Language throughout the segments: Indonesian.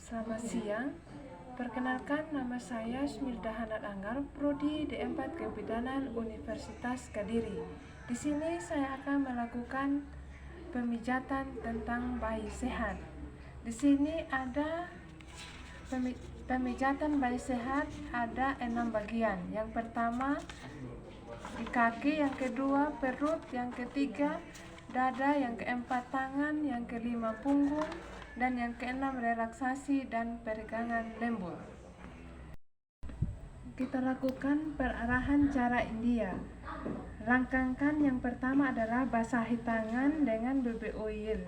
Selamat siang, perkenalkan nama saya Smilda Hanat Anggar, Prodi D4 Kebidanan Universitas Kediri. Di sini saya akan melakukan pemijatan tentang bayi sehat. Di sini ada pemijatan bayi sehat ada 6 bagian. Yang pertama di kaki, yang kedua perut, yang ketiga dada, yang keempat tangan, yang kelima punggung, dan yang keenam relaksasi dan peregangan lembut. Kita lakukan perarahan cara India. Rangkangkan yang pertama adalah basahi tangan dengan BB oil.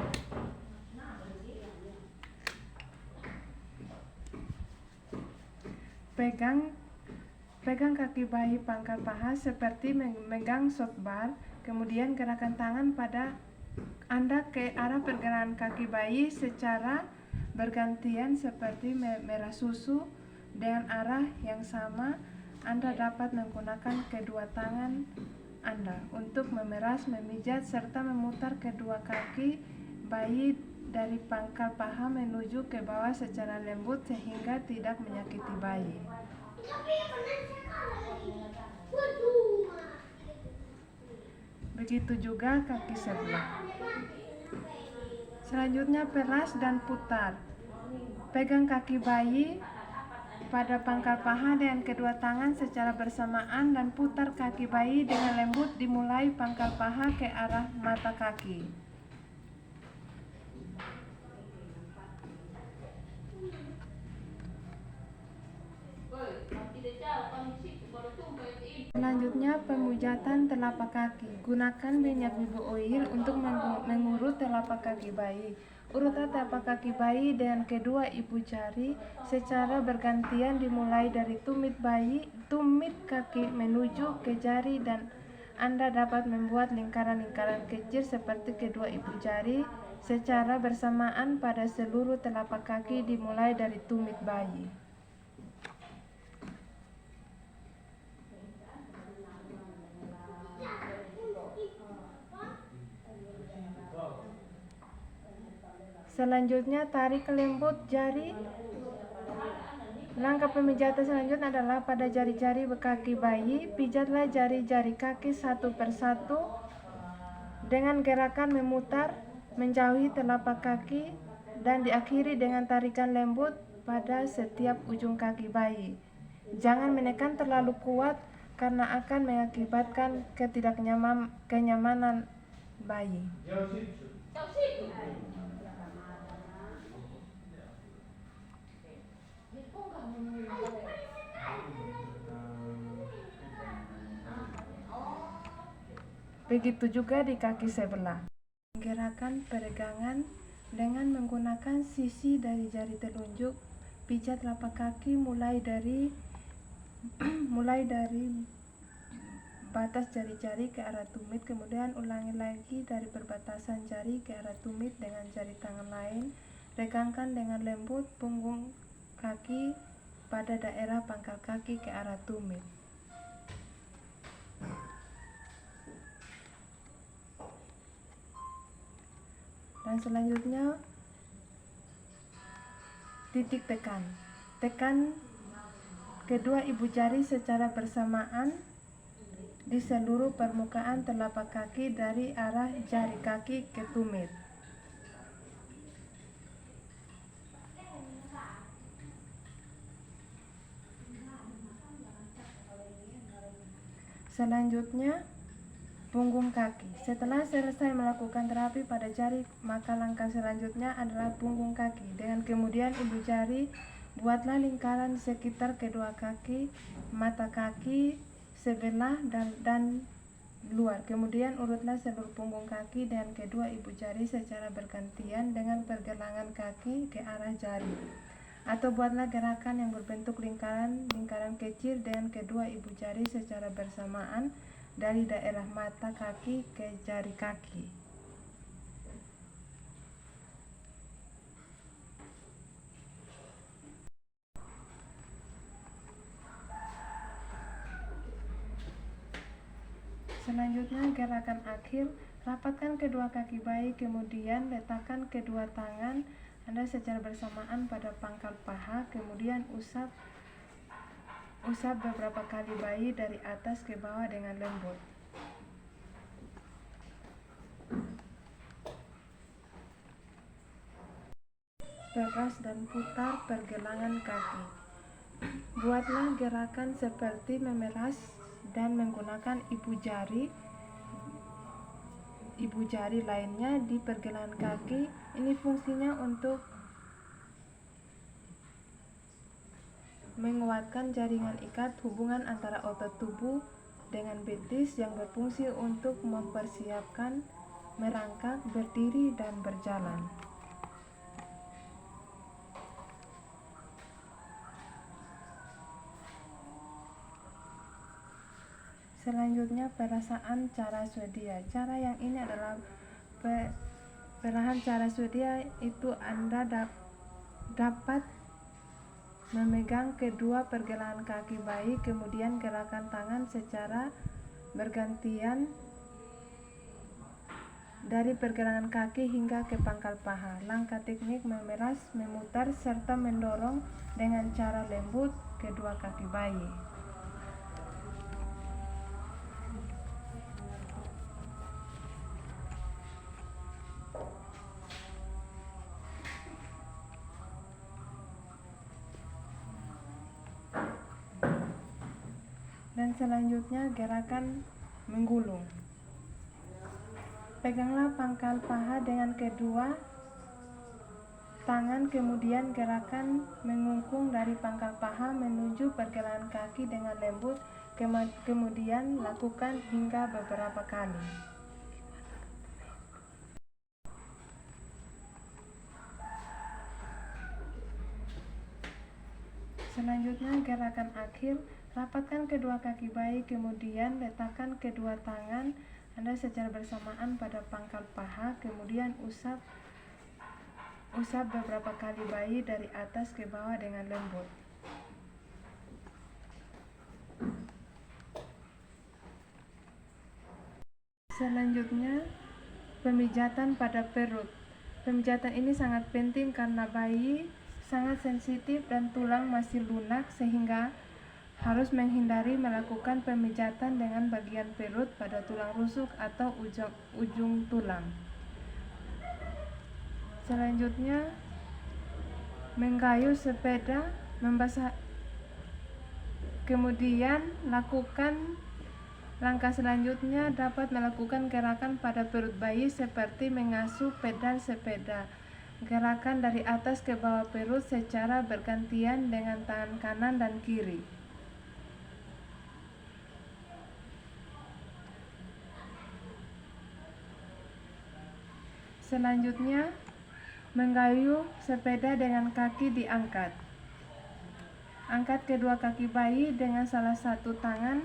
Pegang kaki bayi pangkal paha seperti memegang softball. Kemudian gerakan tangan pada Anda ke arah pergerakan kaki bayi secara bergantian seperti merah susu. Dengan arah yang sama, Anda dapat menggunakan kedua tangan Anda untuk memeras, memijat, serta memutar kedua kaki bayi dari pangkal paha menuju ke bawah secara lembut sehingga tidak menyakiti bayi. Begitu juga kaki sebelah. Selanjutnya peras dan putar. Pegang kaki bayi pada pangkal paha dengan kedua tangan secara bersamaan dan putar kaki bayi dengan lembut dimulai pangkal paha ke arah mata kaki. Selanjutnya pemujatan telapak kaki. Gunakan minyak BB oil untuk mengurut telapak kaki bayi. Urutlah telapak kaki bayi dengan kedua ibu jari secara bergantian dimulai dari tumit kaki menuju ke jari, dan Anda dapat membuat lingkaran-lingkaran kecil seperti kedua ibu jari secara bersamaan pada seluruh telapak kaki dimulai dari tumit bayi. Selanjutnya tarik lembut jari. Langkah pemijatan selanjutnya adalah pada jari-jari kaki bayi. Pijatlah jari-jari kaki satu persatu dengan gerakan memutar menjauhi telapak kaki dan diakhiri dengan tarikan lembut pada setiap ujung kaki bayi. Jangan menekan terlalu kuat karena akan mengakibatkan kenyamanan bayi. Begitu juga di kaki sebelah. Gerakan peregangan dengan menggunakan sisi dari jari telunjuk. Pijat telapak kaki mulai dari batas jari-jari ke arah tumit, kemudian ulangi lagi dari perbatasan jari ke arah tumit dengan jari tangan lain. Regangkan dengan lembut punggung kaki pada daerah pangkal kaki ke arah tumit. Dan selanjutnya titik tekan. Tekan kedua ibu jari secara bersamaan di seluruh permukaan telapak kaki dari arah jari kaki ke tumit. Selanjutnya punggung kaki. Setelah selesai melakukan terapi pada jari, maka langkah selanjutnya adalah punggung kaki. Dengan kemudian ibu jari, buatlah lingkaran sekitar kedua kaki, mata kaki sebelah dan luar. Kemudian urutlah seluruh punggung kaki dengan kedua ibu jari secara bergantian dengan pergelangan kaki ke arah jari. Atau buatlah gerakan yang berbentuk lingkaran kecil dengan kedua ibu jari secara bersamaan dari daerah mata kaki ke jari kaki. Selanjutnya gerakan akhir. Rapatkan kedua kaki bayi, kemudian letakkan kedua tangan Anda secara bersamaan pada pangkal paha, kemudian usap beberapa kali bayi dari atas ke bawah dengan lembut. Peras dan putar pergelangan kaki. Buatlah gerakan seperti memeras dan menggunakan ibu jari lainnya di pergelangan kaki. Ini fungsinya untuk menguatkan jaringan ikat hubungan antara otot tubuh dengan betis yang berfungsi untuk mempersiapkan merangkak, berdiri, dan berjalan. Selanjutnya, perasaan cara Swedia. Cara yang ini adalah perlahan cara Swedia itu Anda dapat memegang kedua pergelangan kaki bayi, kemudian gerakan tangan secara bergantian dari pergelangan kaki hingga ke pangkal paha. Langkah teknik memeras, memutar, serta mendorong dengan cara lembut kedua kaki bayi. Dan selanjutnya gerakan menggulung. Peganglah pangkal paha dengan kedua tangan, kemudian gerakan mengungkung dari pangkal paha menuju pergelangan kaki dengan lembut, kemudian lakukan hingga beberapa kali. Selanjutnya gerakan akhir, rapatkan kedua kaki bayi, kemudian letakkan kedua tangan Anda secara bersamaan pada pangkal paha, kemudian usap beberapa kali bayi dari atas ke bawah dengan lembut. Selanjutnya, pemijatan pada perut. Pemijatan ini sangat penting karena bayi sangat sensitif dan tulang masih lunak, sehingga harus menghindari melakukan pemijatan dengan bagian perut pada tulang rusuk atau ujung tulang. Selanjutnya, menggayuh sepeda, membasuh. Kemudian lakukan langkah selanjutnya dapat melakukan gerakan pada perut bayi seperti mengasuh pedal sepeda. Gerakan dari atas ke bawah perut secara bergantian dengan tangan kanan dan kiri. Selanjutnya, menggayuh sepeda dengan kaki diangkat. Angkat kedua kaki bayi dengan salah satu tangan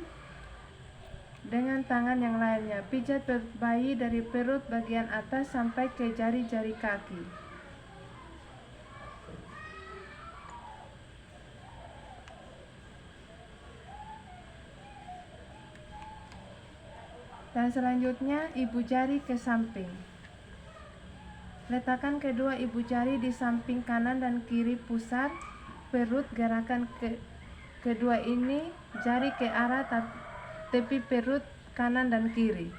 dengan tangan yang lainnya. Pijat perut bayi dari perut bagian atas sampai ke jari-jari kaki. Dan selanjutnya, ibu jari ke samping. Letakkan kedua ibu jari di samping kanan dan kiri pusar perut. Gerakan kedua ini jari ke arah tepi perut kanan dan kiri.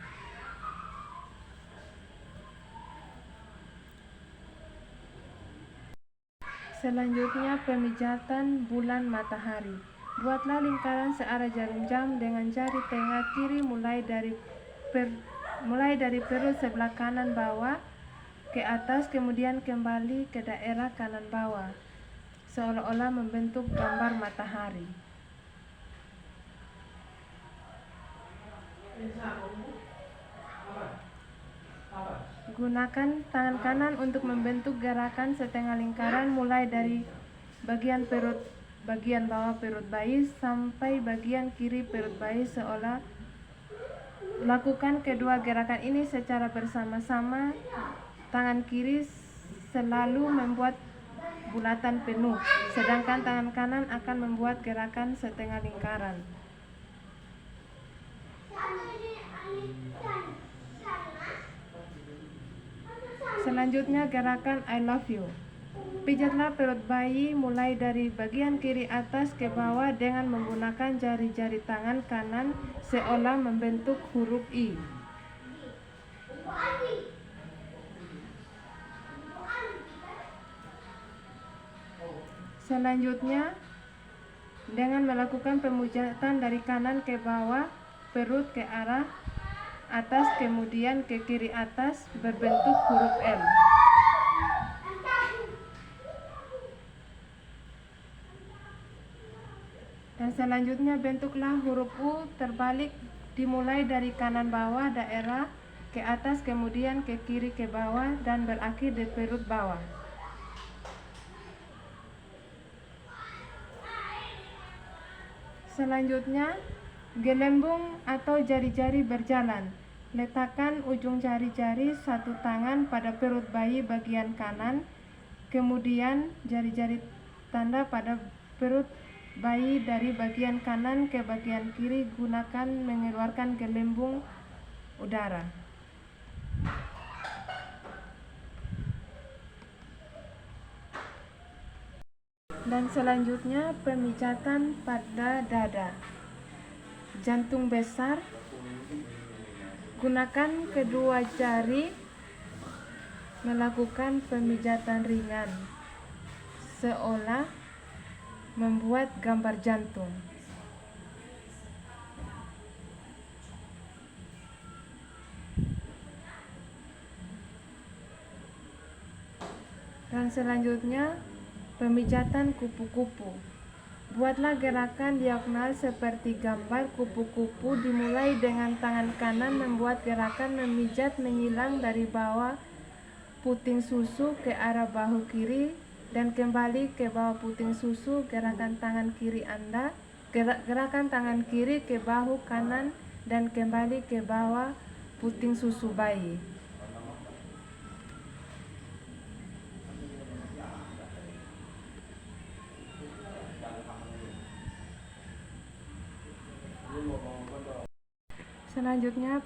Selanjutnya, pemijatan bulan matahari. Buatlah lingkaran searah jarum jam dengan jari tengah kiri mulai dari perut sebelah kanan bawah ke atas, kemudian kembali ke daerah kanan bawah, seolah-olah membentuk gambar matahari. Gunakan tangan kanan untuk membentuk gerakan setengah lingkaran mulai dari bagian bawah perut bayi sampai bagian kiri perut bayi, seolah lakukan kedua gerakan ini secara bersama-sama. Tangan kiri selalu membuat bulatan penuh, sedangkan tangan kanan akan membuat gerakan setengah lingkaran. Selanjutnya, gerakan I love you. Pijatlah perut bayi mulai dari bagian kiri atas ke bawah dengan menggunakan jari-jari tangan kanan seolah membentuk huruf I. Selanjutnya, dengan melakukan pemujatan dari kanan ke bawah, perut ke arah atas kemudian ke kiri atas berbentuk huruf L. Dan selanjutnya bentuklah huruf U terbalik dimulai dari kanan bawah daerah ke atas kemudian ke kiri ke bawah dan berakhir di perut bawah. Selanjutnya, gelembung atau jari-jari berjalan. Letakkan ujung jari-jari satu tangan pada perut bayi bagian kanan, kemudian jari-jari tanda pada perut bayi dari bagian kanan ke bagian kiri gunakan mengeluarkan gelembung udara. Dan selanjutnya pemijatan pada dada. Jantung besar. Gunakan kedua jari melakukan pemijatan ringan seolah membuat gambar jantung. Dan selanjutnya pemijatan kupu-kupu. Buatlah gerakan diagonal seperti gambar kupu-kupu dimulai dengan tangan kanan membuat gerakan memijat menyilang dari bawah puting susu ke arah bahu kiri dan kembali ke bawah puting susu. Gerakan tangan kiri Anda, gerakan tangan kiri ke bahu kanan dan kembali ke bawah puting susu bayi. Selanjutnya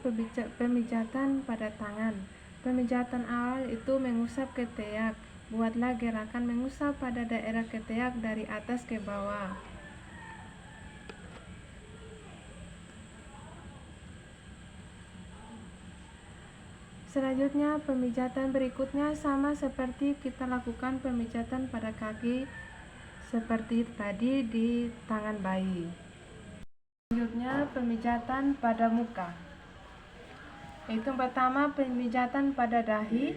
pemijatan pada tangan. Pemijatan awal itu mengusap ketiak. Buatlah gerakan mengusap pada daerah ketiak dari atas ke bawah. Selanjutnya pemijatan berikutnya sama seperti kita lakukan pemijatan pada kaki seperti tadi di tangan bayi. Selanjutnya pemijatan pada muka. Itu pertama pemijatan pada dahi.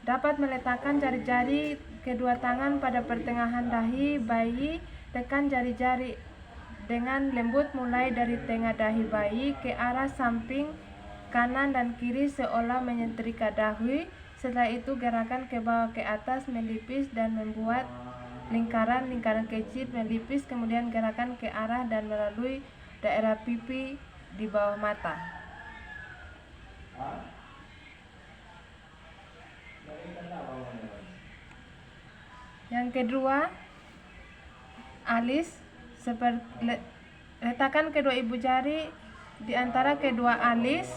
Dapat meletakkan jari-jari kedua tangan pada pertengahan dahi bayi. Tekan jari-jari dengan lembut mulai dari tengah dahi bayi ke arah samping kanan dan kiri seolah menyetrika dahi. Setelah itu gerakan ke bawah ke atas melipis dan membuat lingkaran kecil melipis, kemudian gerakan ke arah dan melalui daerah pipi di bawah mata. Yang kedua, alis. Letakkan kedua ibu jari di antara kedua alis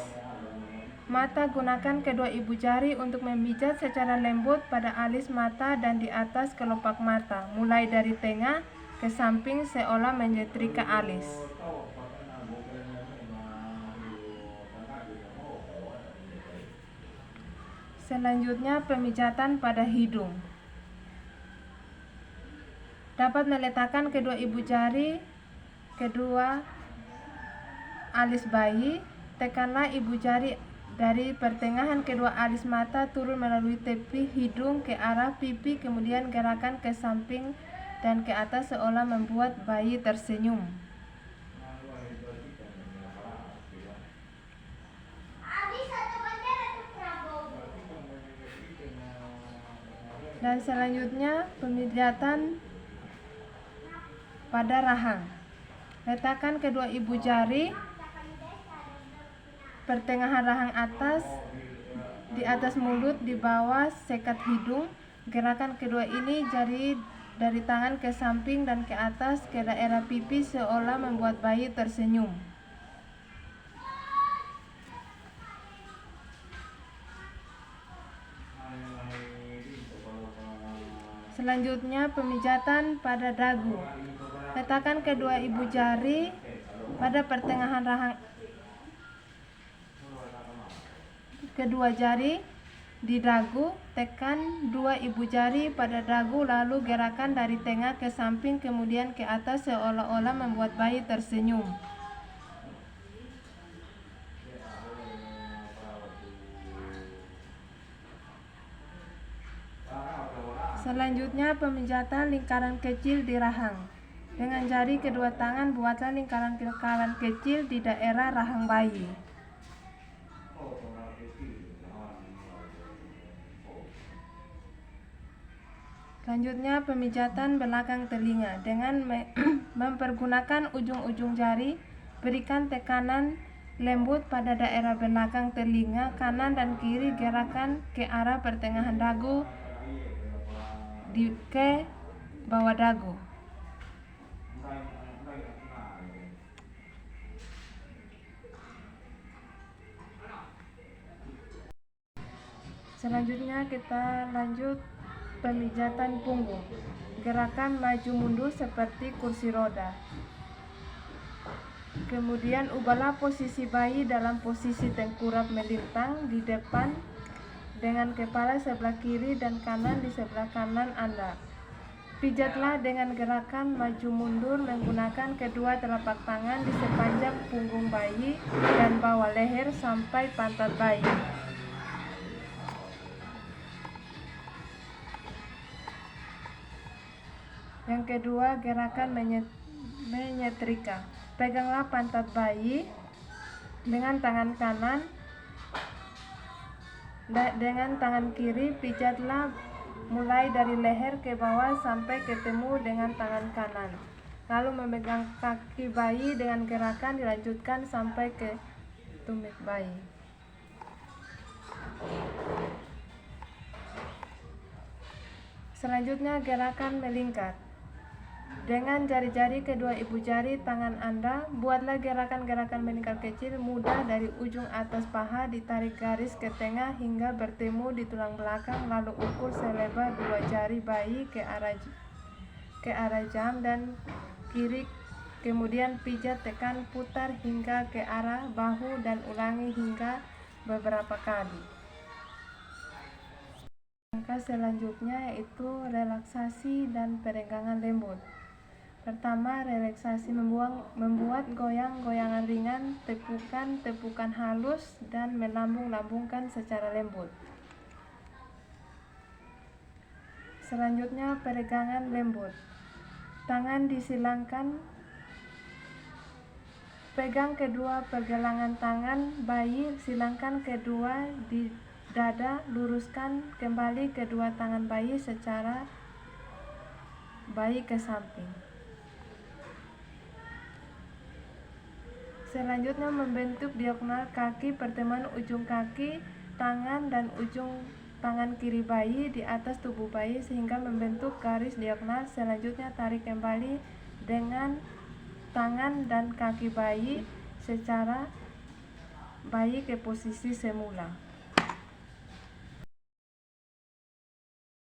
mata. Gunakan kedua ibu jari untuk memijat secara lembut pada alis mata dan di atas kelopak mata, mulai dari tengah ke samping seolah menyetrika alis. Selanjutnya pemijatan pada hidung. Dapat meletakkan kedua ibu jari kedua alis bayi. Tekanlah ibu jari dari pertengahan kedua alis mata turun melalui tepi hidung ke arah pipi, kemudian gerakan ke samping dan ke atas seolah membuat bayi tersenyum. Dan selanjutnya pemijatan pada rahang. Letakkan kedua ibu jari pertengahan rahang atas, di atas mulut, di bawah sekat hidung. Gerakan kedua ini jari dari tangan ke samping dan ke atas ke daerah pipi seolah membuat bayi tersenyum. Selanjutnya pemijatan pada dagu. Letakkan kedua ibu jari pada pertengahan rahang kedua jari di dagu, tekan dua ibu jari pada dagu lalu gerakan dari tengah ke samping kemudian ke atas seolah-olah membuat bayi tersenyum. Selanjutnya pemijatan lingkaran kecil di rahang. Dengan jari kedua tangan buatlah lingkaran-lingkaran kecil di daerah rahang bayi. Selanjutnya pemijatan belakang telinga. Dengan mempergunakan ujung-ujung jari, berikan tekanan lembut pada daerah belakang telinga kanan dan kiri, gerakan ke arah pertengahan dagu ke bawah dagu. Selanjutnya kita lanjut pemijatan punggung. Gerakan maju mundur seperti kursi roda. Kemudian ubahlah posisi bayi dalam posisi tengkurap melintang di depan dengan kepala sebelah kiri dan kanan di sebelah kanan Anda. Pijatlah dengan gerakan maju mundur menggunakan kedua telapak tangan di sepanjang punggung bayi dan bawah leher sampai pantat bayi. Yang kedua, gerakan menyetrika. Peganglah pantat bayi dengan tangan kanan. Dengan tangan kiri, pijatlah mulai dari leher ke bawah sampai ketemu dengan tangan kanan. Lalu memegang kaki bayi dengan gerakan dilanjutkan sampai ke tumit bayi. Selanjutnya gerakan melingkar. Dengan jari-jari kedua ibu jari tangan Anda, buatlah gerakan-gerakan melingkar kecil mudah dari ujung atas paha, ditarik garis ke tengah hingga bertemu di tulang belakang, lalu ukur selebar dua jari bayi ke arah jam dan kiri, kemudian pijat, tekan, putar hingga ke arah bahu dan ulangi hingga beberapa kali. Langkah selanjutnya yaitu relaksasi dan peregangan lembut. Pertama, relaksasi membuat goyang-goyangan ringan, tepukan halus, dan melambung-lambungkan secara lembut. Selanjutnya, peregangan lembut. Tangan disilangkan, pegang kedua pergelangan tangan bayi, silangkan kedua di dada, luruskan kembali kedua tangan bayi secara bayi ke samping. Selanjutnya membentuk diagonal kaki, pertemuan ujung kaki, tangan dan ujung tangan kiri bayi di atas tubuh bayi sehingga membentuk garis diagonal. Selanjutnya tarik kembali dengan tangan dan kaki bayi secara bayi ke posisi semula.